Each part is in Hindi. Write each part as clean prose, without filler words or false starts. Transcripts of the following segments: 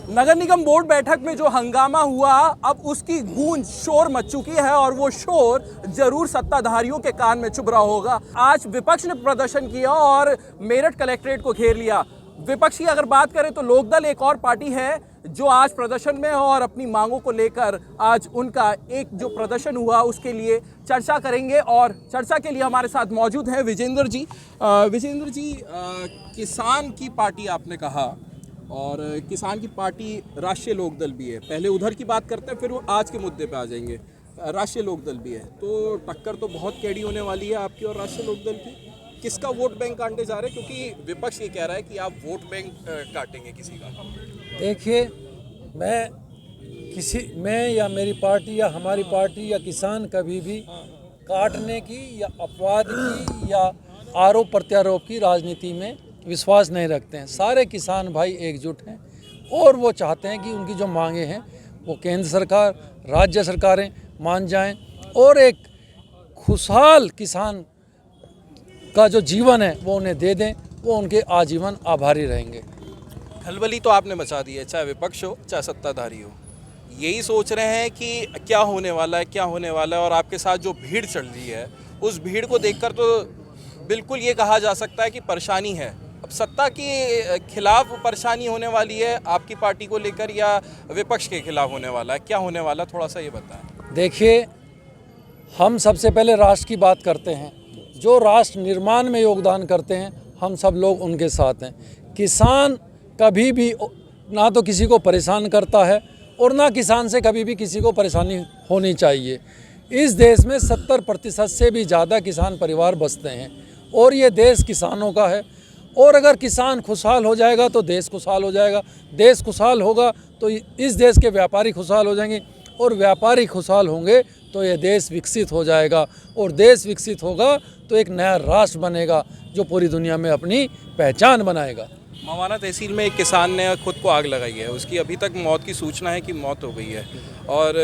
नगर निगम बोर्ड बैठक में जो हंगामा हुआ, अब उसकी गूंज शोर मच चुकी है और वो शोर जरूर सत्ताधारियों के कान में चुभ रहा होगा। आज विपक्ष ने प्रदर्शन किया और मेरठ कलेक्ट्रेट को घेर लिया। विपक्ष की अगर बात करें तो लोकदल एक और पार्टी है जो आज प्रदर्शन में है और अपनी मांगों को लेकर आज उनका एक जो प्रदर्शन हुआ उसके लिए चर्चा करेंगे। और चर्चा के लिए हमारे साथ मौजूद हैं विजेंद्र जी। विजेंद्र जी, किसान की पार्टी आपने कहा और किसान की पार्टी राष्ट्रीय लोकदल भी है। पहले उधर की बात करते हैं, फिर वो आज के मुद्दे पे आ जाएंगे। राष्ट्रीय लोकदल भी है, तो टक्कर तो बहुत कैडी होने वाली है आपकी और राष्ट्रीय लोकदल की। किसका वोट बैंक काटने जा रहे हैं, क्योंकि विपक्ष ये कह रहा है कि आप वोट बैंक काटेंगे किसी का। देखिए, मैं या मेरी पार्टी या हमारी पार्टी या किसान कभी भी काटने की या अपवाद की या आरोप प्रत्यारोप की राजनीति में विश्वास नहीं रखते हैं। सारे किसान भाई एकजुट हैं और वो चाहते हैं कि उनकी जो मांगे हैं वो केंद्र सरकार, राज्य सरकारें मान जाएं और एक खुशहाल किसान का जो जीवन है वो उन्हें दे दें। वो उनके आजीवन आभारी रहेंगे। खलबली तो आपने मचा दी है, चाहे विपक्ष हो चाहे सत्ताधारी हो। यही सोच रहे हैं कि क्या होने वाला है, क्या होने वाला है। और आपके साथ जो भीड़ चल रही है, उस भीड़ को देखकर तो बिल्कुल ये कहा जा सकता है कि परेशानी है। अब सत्ता के खिलाफ परेशानी होने वाली है आपकी पार्टी को लेकर, या विपक्ष के खिलाफ होने वाला है? क्या होने वाला, थोड़ा सा ये बताएं। देखिए, हम सबसे पहले राष्ट्र की बात करते हैं। जो राष्ट्र निर्माण में योगदान करते हैं, हम सब लोग उनके साथ हैं। किसान कभी भी ना तो किसी को परेशान करता है और ना किसान से कभी भी किसी को परेशानी होनी चाहिए। इस देश में 70% से भी ज़्यादा किसान परिवार बसते हैं और ये देश किसानों का है। और अगर किसान खुशहाल हो जाएगा तो देश खुशहाल हो जाएगा, देश खुशहाल होगा तो इस देश के व्यापारी खुशहाल हो जाएंगे और व्यापारी खुशहाल होंगे तो ये देश विकसित हो जाएगा और देश विकसित होगा तो एक नया राष्ट्र बनेगा जो पूरी दुनिया में अपनी पहचान बनाएगा। मवाना तहसील में एक किसान ने खुद को आग लगाई है, उसकी अभी तक मौत की सूचना है कि मौत हो गई है। और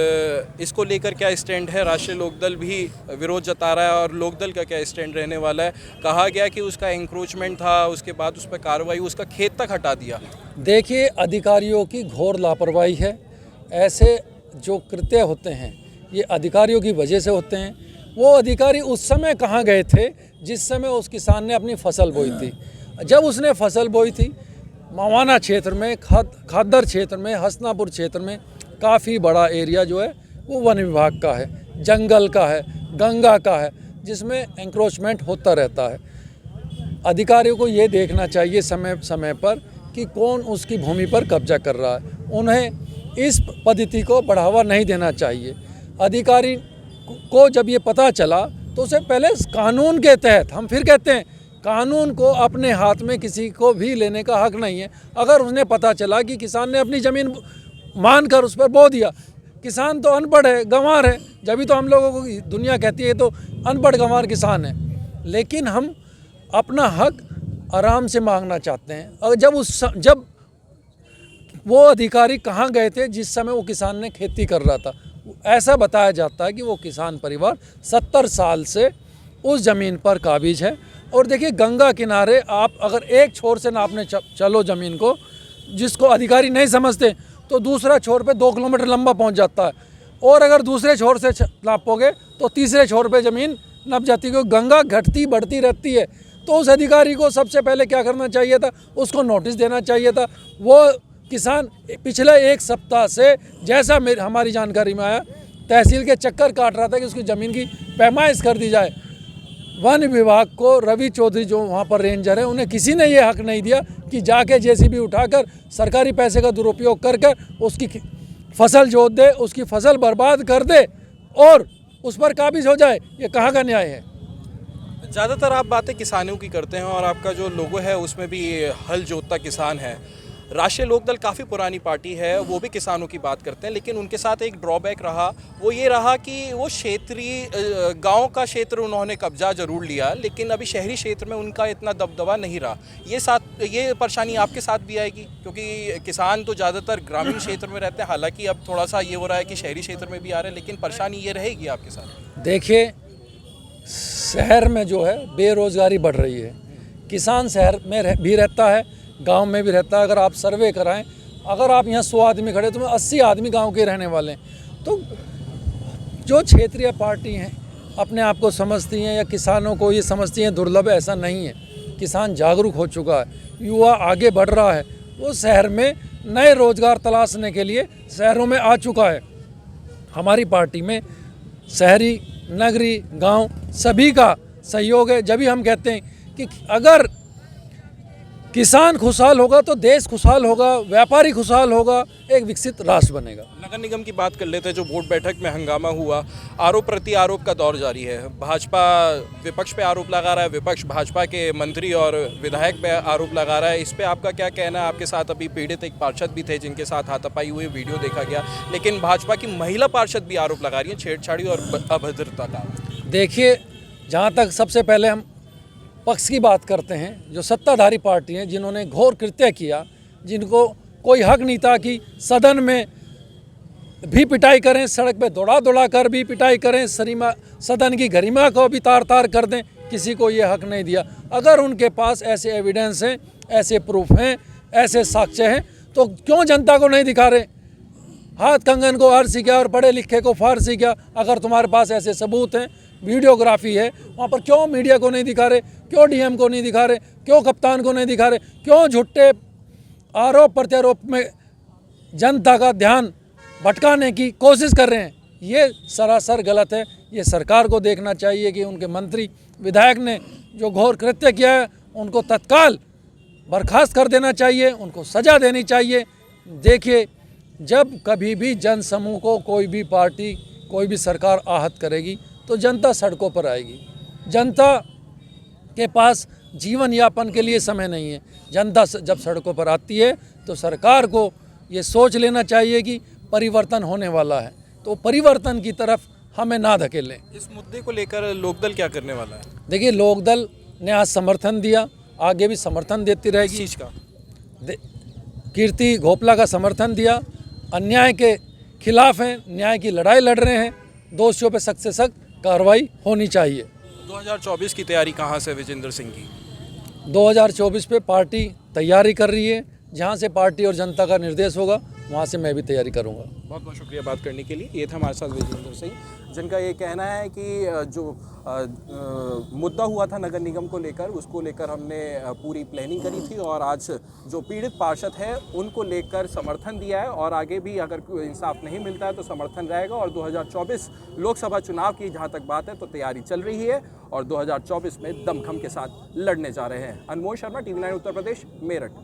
इसको लेकर क्या स्टैंड है? राष्ट्रीय लोकदल भी विरोध जता रहा है और लोकदल का क्या स्टैंड रहने वाला है? कहा गया कि उसका एंक्रोचमेंट था, उसके बाद उस पर कार्रवाई, उसका खेत तक हटा दिया। देखिए, अधिकारियों की घोर लापरवाही है। ऐसे जो कृत्य होते हैं ये अधिकारियों की वजह से होते हैं। वो अधिकारी उस समय कहाँ गए थे जिस समय उस किसान ने अपनी फसल बोई थी? जब उसने फसल बोई थी, मवाना क्षेत्र में, खादर क्षेत्र में, हसनापुर क्षेत्र में काफ़ी बड़ा एरिया जो है वो वन विभाग का है, जंगल का है, गंगा का है, जिसमें एंक्रोचमेंट होता रहता है। अधिकारियों को ये देखना चाहिए समय समय पर कि कौन उसकी भूमि पर कब्जा कर रहा है। उन्हें इस पद्धति को बढ़ावा नहीं देना चाहिए। अधिकारी को जब ये पता चला तो उसे पहले कानून के तहत, हम फिर कहते हैं, कानून को अपने हाथ में किसी को भी लेने का हक नहीं है। अगर उन्हें पता चला कि किसान ने अपनी ज़मीन मानकर उस पर बो दिया, किसान तो अनपढ़ है, गंवार है, जब भी तो हम लोगों को दुनिया कहती है तो अनपढ़ गंवार किसान है। लेकिन हम अपना हक आराम से मांगना चाहते हैं। और जब वो अधिकारी कहाँ गए थे जिस समय वो किसान ने खेती कर रहा था? ऐसा बताया जाता है कि वो किसान परिवार 70 साल से उस ज़मीन पर काबिज है। और देखिए, गंगा किनारे आप अगर एक छोर से नापने चलो ज़मीन को, जिसको अधिकारी नहीं समझते, तो दूसरा छोर पे 2 किलोमीटर लंबा पहुंच जाता है। और अगर दूसरे छोर से नापोगे तो तीसरे छोर पे ज़मीन नप जाती है, क्योंकि गंगा घटती बढ़ती रहती है। तो उस अधिकारी को सबसे पहले क्या करना चाहिए था? उसको नोटिस देना चाहिए था। वो किसान पिछले 1 सप्ताह से, जैसा हमारी जानकारी में आया, तहसील के चक्कर काट रहा था कि उसकी ज़मीन की पैमाइश कर दी जाए। वन विभाग को, रवि चौधरी जो वहाँ पर रेंजर है, उन्हें किसी ने ये हक नहीं दिया कि जाके जेसीबी उठाकर सरकारी पैसे का दुरुपयोग कर उसकी फसल जोत दे, उसकी फसल बर्बाद कर दे और उस पर काबिज हो जाए। ये कहाँ का न्याय है? ज़्यादातर आप बातें किसानों की करते हैं और आपका जो लोगो है उसमें भी हल जोतता किसान है। राष्ट्रीय लोकदल काफ़ी पुरानी पार्टी है, वो भी किसानों की बात करते हैं, लेकिन उनके साथ एक ड्रॉबैक रहा, वो ये रहा कि वो क्षेत्रीय गांव का क्षेत्र उन्होंने कब्जा जरूर लिया, लेकिन अभी शहरी क्षेत्र में उनका इतना दबदबा नहीं रहा। ये परेशानी आपके साथ भी आएगी, क्योंकि किसान तो ज़्यादातर ग्रामीण क्षेत्र में रहते हैं। हालांकि अब थोड़ा सा ये हो रहा है कि शहरी क्षेत्र में भी आ रहे हैं, लेकिन परेशानी ये रहेगी आपके साथ। देखिए, शहर में जो है बेरोज़गारी बढ़ रही है। किसान शहर में भी रहता है, गांव में भी रहता है। अगर आप सर्वे कराएं अगर आप यहाँ 100 आदमी खड़े तो 80 आदमी गांव के रहने वाले हैं। तो जो क्षेत्रीय पार्टी हैं अपने आप को समझती हैं या किसानों को ये समझती हैं दुर्लभ, ऐसा नहीं है। किसान जागरूक हो चुका है, युवा आगे बढ़ रहा है, वो शहर में नए रोजगार तलाशने के लिए शहरों में आ चुका है। हमारी पार्टी में शहरी, नगरी, गांव सभी का सहयोग है। जब भी हम कहते हैं कि अगर किसान खुशहाल होगा तो देश खुशहाल होगा, व्यापारी खुशहाल होगा, एक विकसित राष्ट्र बनेगा। नगर निगम की बात कर लेते हैं। जो वोट बैठक में हंगामा हुआ, आरोप प्रति आरोप का दौर जारी है। भाजपा विपक्ष पे आरोप लगा रहा है, विपक्ष भाजपा के मंत्री और विधायक पे आरोप लगा रहा है। इस पे आपका क्या कहना है? आपके साथ अभी पीड़ित एक पार्षद भी थे जिनके साथ हाथापाई हुई, वीडियो देखा गया, लेकिन भाजपा की महिला पार्षद भी आरोप लगा रही है छेड़छाड़ी और अभद्रता का। देखिए, जहाँ तक सबसे पहले हम पक्ष की बात करते हैं, जो सत्ताधारी पार्टी हैं जिन्होंने घोर कृत्य किया, जिनको कोई हक नहीं था कि सदन में भी पिटाई करें, सड़क पे दौड़ा दौड़ा कर भी पिटाई करें, सदन की गरिमा को भी तार तार कर दें, किसी को ये हक नहीं दिया। अगर उनके पास ऐसे एविडेंस हैं, ऐसे प्रूफ हैं, ऐसे साक्ष्य हैं, तो क्यों जनता को नहीं दिखा रहे? हाथ कंगन को अर्सी क्या और पढ़े लिखे को फारसी क्या? अगर तुम्हारे पास ऐसे सबूत हैं, वीडियोग्राफी है, वहाँ पर क्यों मीडिया को नहीं दिखा रहे? क्यों डीएम को नहीं दिखा रहे? क्यों कप्तान को नहीं दिखा रहे? क्यों झूठे आरोप प्रत्यारोप में जनता का ध्यान भटकाने की कोशिश कर रहे हैं? ये सरासर गलत है। ये सरकार को देखना चाहिए कि उनके मंत्री विधायक ने जो घोर कृत्य किया है उनको तत्काल बर्खास्त कर देना चाहिए, उनको सज़ा देनी चाहिए। देखिए, जब कभी भी जन समूह को कोई भी पार्टी, कोई भी सरकार आहत करेगी तो जनता सड़कों पर आएगी। जनता के पास जीवन यापन के लिए समय नहीं है। जनता जब सड़कों पर आती है तो सरकार को ये सोच लेना चाहिए कि परिवर्तन होने वाला है, तो परिवर्तन की तरफ हमें ना धकेलें। इस मुद्दे को लेकर लोकदल क्या करने वाला है? देखिए, लोकदल ने आज समर्थन दिया, आगे भी समर्थन देती रहेगी। चीज़ का कीर्ति घोपला का समर्थन दिया, अन्याय के खिलाफ हैं, न्याय की लड़ाई लड़ रहे हैं, दोषियों पर सख्त से सख्त कार्रवाई होनी चाहिए। 2024 की तैयारी कहाँ से विजेंद्र सिंह की? 2024 पे पार्टी तैयारी कर रही है। जहाँ से पार्टी और जनता का निर्देश होगा वहाँ से मैं भी तैयारी करूँगा। बहुत बहुत शुक्रिया बात करने के लिए। ये था हमारे साथ विजेंद्र सिंह, जिनका ये कहना है कि जो मुद्दा हुआ था नगर निगम को लेकर, उसको लेकर हमने पूरी प्लानिंग करी थी और आज जो पीड़ित पार्षद है उनको लेकर समर्थन दिया है और आगे भी अगर कोई इंसाफ नहीं मिलता है तो समर्थन रहेगा। और 2024 लोकसभा चुनाव की जहाँ तक बात है तो तैयारी चल रही है और 2024 में दमखम के साथ लड़ने जा रहे हैं। अनमोल शर्मा, TV9 उत्तर प्रदेश, मेरठ।